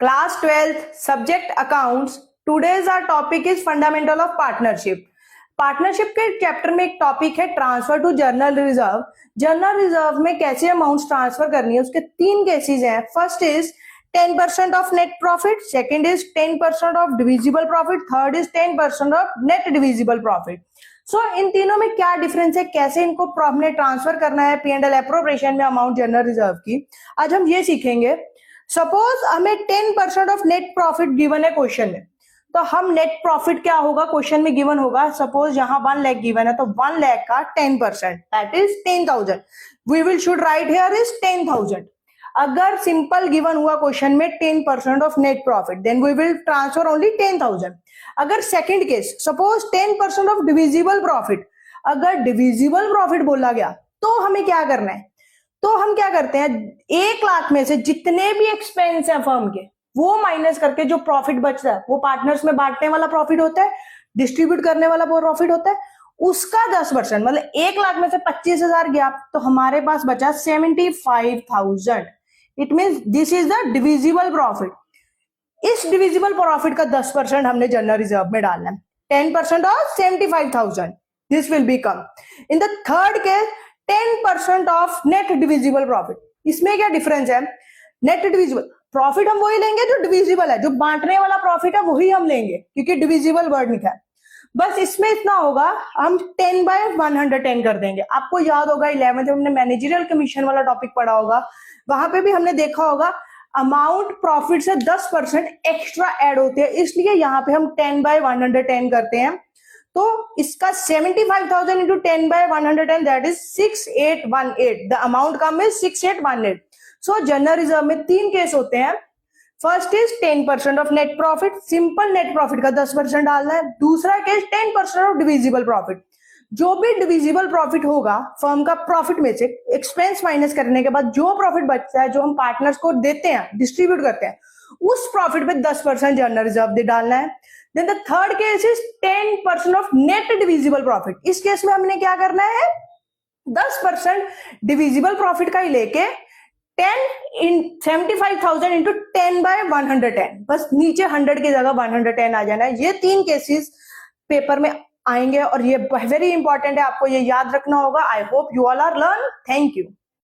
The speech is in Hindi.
Class 12th, subject accounts. Today's our topic is fundamental of partnership. Partnership के चैप्टर में एक टॉपिक है transfer to general reserve. General reserve में कैसे अमाउंट ट्रांसफर करनी है, उसके तीन केसेस हैं. First is 10% of net profit, second is 10% of divisible profit, third is 10% of net divisible profit. So इन तीनों में क्या डिफरेंस है, कैसे इनको हमने ट्रांसफर करना है P&L एप्रोप्रिएशन में अमाउंट जर्नल रिजर्व की, आज हम ये सीखेंगे. सपोज हमें 10% ऑफ नेट प्रॉफिट गिवन है क्वेश्चन में, तो हम नेट प्रॉफिट क्या होगा क्वेश्चन में गिवन होगा. सपोज यहाँ 1 लाख गिवन है, तो 1 लाख का 10% that is 10,000. We will should write here is 10,000. अगर सिंपल गिवन हुआ क्वेश्चन में 10% of net profit, then we will transfer only 10,000. अगर second case suppose 10% of divisible profit, अगर डिविजिबल प्रॉफिट बोला गया तो हमें क्या करना है, तो हम क्या करते हैं 1 लाख में से जितने भी एक्सपेंस है फर्म के वो माइनस करके जो प्रॉफिट बचता है वो पार्टनर्स में बांटने वाला प्रॉफिट होता है, डिस्ट्रीब्यूट करने वाला प्रॉफिट होता है, उसका 10%, मतलब 1 लाख में से 25,000 गया तो हमारे पास बचा 75,000. It means this is the divisible profit. इस डिविजिबल प्रॉफिट का 10% हमने जनरल रिजर्व में डालना है. 10% of 75,000 this will become. In the third case 10% of net divisible profit. इसमें क्या डिफरेंस है, नेट डिविजिबल प्रॉफिट हम वही लेंगे जो डिविजिबल है, जो बांटने वाला प्रॉफिट है वही हम लेंगे क्योंकि डिविजिबल वर्ड लिखा है. बस इसमें इतना होगा, हम 10/110 कर देंगे. आपको याद होगा 11th में हमने मैनेजरियल कमीशन वाला टॉपिक पढ़ा होगा, वहां पे भी हमने देखा होगा अमाउंट प्रॉफिट से 10% एक्स्ट्रा ऐड होते हैं, इसलिए यहाँ पे हम 10/110 करते हैं. तो इसका 75,000 into 10/110 that is 6818. The amount come is 6818. So general reserve में 3 केस होते हैं. First is 10% of net profit, simple net profit का 10% डालना है. दूसरा केस 10% ऑफ डिविजिबल प्रॉफिट. जो भी डिविजिबल प्रॉफिट होगा फर्म का प्रॉफिट में से एक्सपेंस माइनस करने के बाद जो प्रॉफिट बचता है, जो हम पार्टनर्स को देते हैं, डिस्ट्रीब्यूट करते हैं, उस प्रॉफिट पे 10% जनरल रिजर्व दे डालना है. Then the third case is 10% of net divisible profit. इस केस में हमने क्या करना है, 10% डिविजिबल प्रॉफिट का ही लेके 75,000 इंटू 10/110, बस नीचे 100 की जगह 110 आ जाना है. ये 3 केसेस पेपर में आएंगे और ये वेरी इंपॉर्टेंट है, आपको ये याद रखना होगा. I hope you all are learn. Thank you.